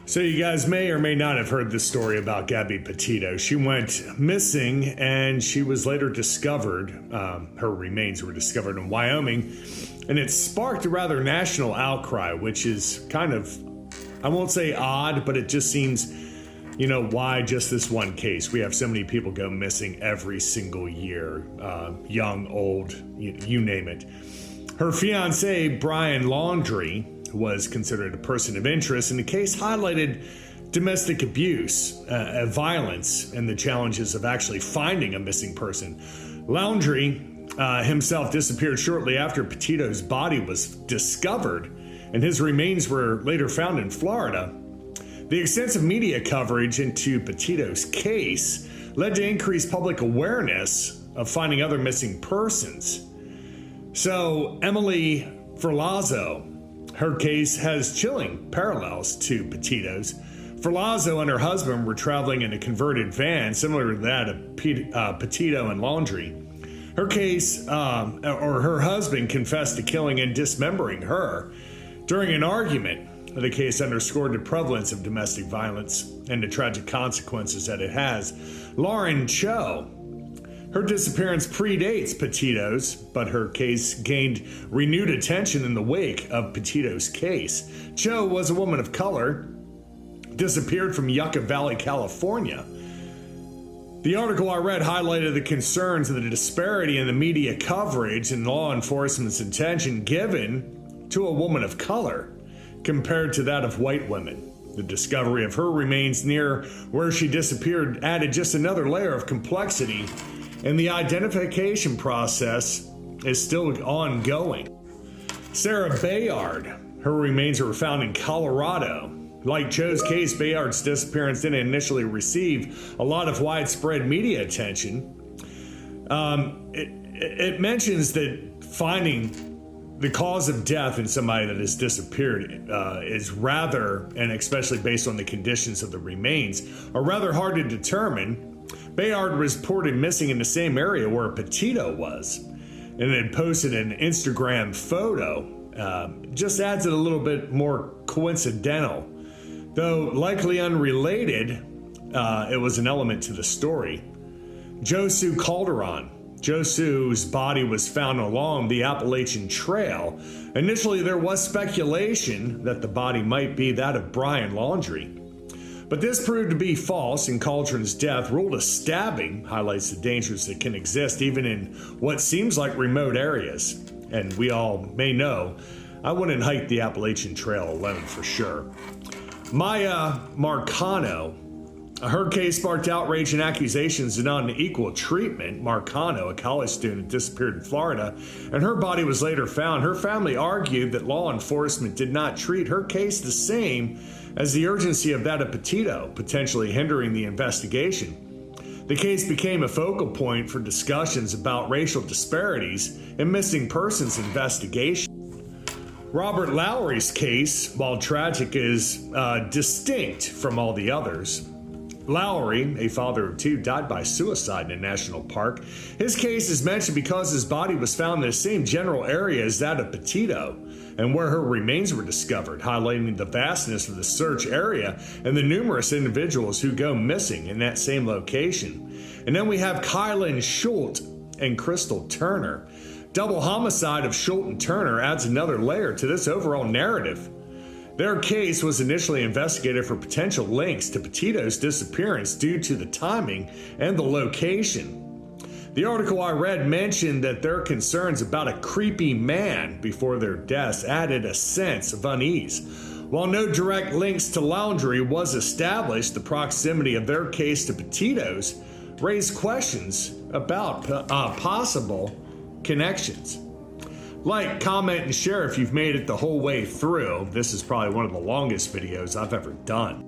So you guys may or may not have heard the story about Gabby Petito. She went missing and she was later discovered. Her remains were discovered in Wyoming, and it sparked a rather national outcry, which is kind of, I won't say odd, but it just seems, why just this one case? We have so many people go missing every single year, young, old, you name it. Her fiance, Brian Laundrie, was considered a person of interest, and the case highlighted domestic abuse, violence, and the challenges of actually finding a missing person. Laundrie himself disappeared shortly after Petito's body was discovered, and his remains were later found in Florida. The extensive media coverage into Petito's case led to increased public awareness of finding other missing persons. So Emily Ferlazzo, her case has chilling parallels to Petito's. Ferlazzo and her husband were traveling in a converted van similar to that of Petito and Laundrie. Her case, or her husband, confessed to killing and dismembering her. During an argument, the case underscored the prevalence of domestic violence and the tragic consequences that it has. Lauren Cho, her disappearance predates Petito's, but her case gained renewed attention in the wake of Petito's case. Cho was a woman of color, disappeared from Yucca Valley, California. The article I read highlighted the concerns of the disparity in the media coverage and law enforcement's attention given to a woman of color compared to that of white women. The discovery of her remains near where she disappeared added just another layer of complexity, and the identification process is still ongoing. Sarah Bayard, her remains were found in Colorado. Like Cho's case, Bayard's disappearance didn't initially receive a lot of widespread media attention. It mentions that finding the cause of death in somebody that has disappeared is rather, and especially based on the conditions of the remains, are rather hard to determine. Bayard was reported missing in the same area where Petito was, and had posted an Instagram photo. Just adds it a little bit more coincidental. Though likely unrelated, it was an element to the story. Josu Calderon. Josu's body was found along the Appalachian Trail. Initially, there was speculation that the body might be that of Brian Laundrie. But this proved to be false, and Calderon's death, ruled a stabbing, highlights the dangers that can exist even in what seems like remote areas. And we all may know, I wouldn't hike the Appalachian Trail alone for sure. Maya Marcano, her case sparked outrage and accusations of unequal treatment. Marcano, a college student, disappeared in Florida, and her body was later found. Her family argued that law enforcement did not treat her case the same as the urgency of that of Petito, potentially hindering the investigation. The case became a focal point for discussions about racial disparities in missing persons investigation. Robert Lowry's case, while tragic, is distinct from all the others. Lowry, a father of two, died by suicide in a national park. His case is mentioned because his body was found in the same general area as that of Petito, and where her remains were discovered, highlighting the vastness of the search area and the numerous individuals who go missing in that same location. And then we have Kylan Schultz and Crystal Turner. Double homicide of Schultz and Turner adds another layer to this overall narrative. Their case was initially investigated for potential links to Petito's disappearance due to the timing and the location. The article I read mentioned that their concerns about a creepy man before their deaths added a sense of unease. While no direct links to Laundrie was established, the proximity of their case to Petito's raised questions about possible connections. Like, comment, and share if you've made it the whole way through. This is probably one of the longest videos I've ever done.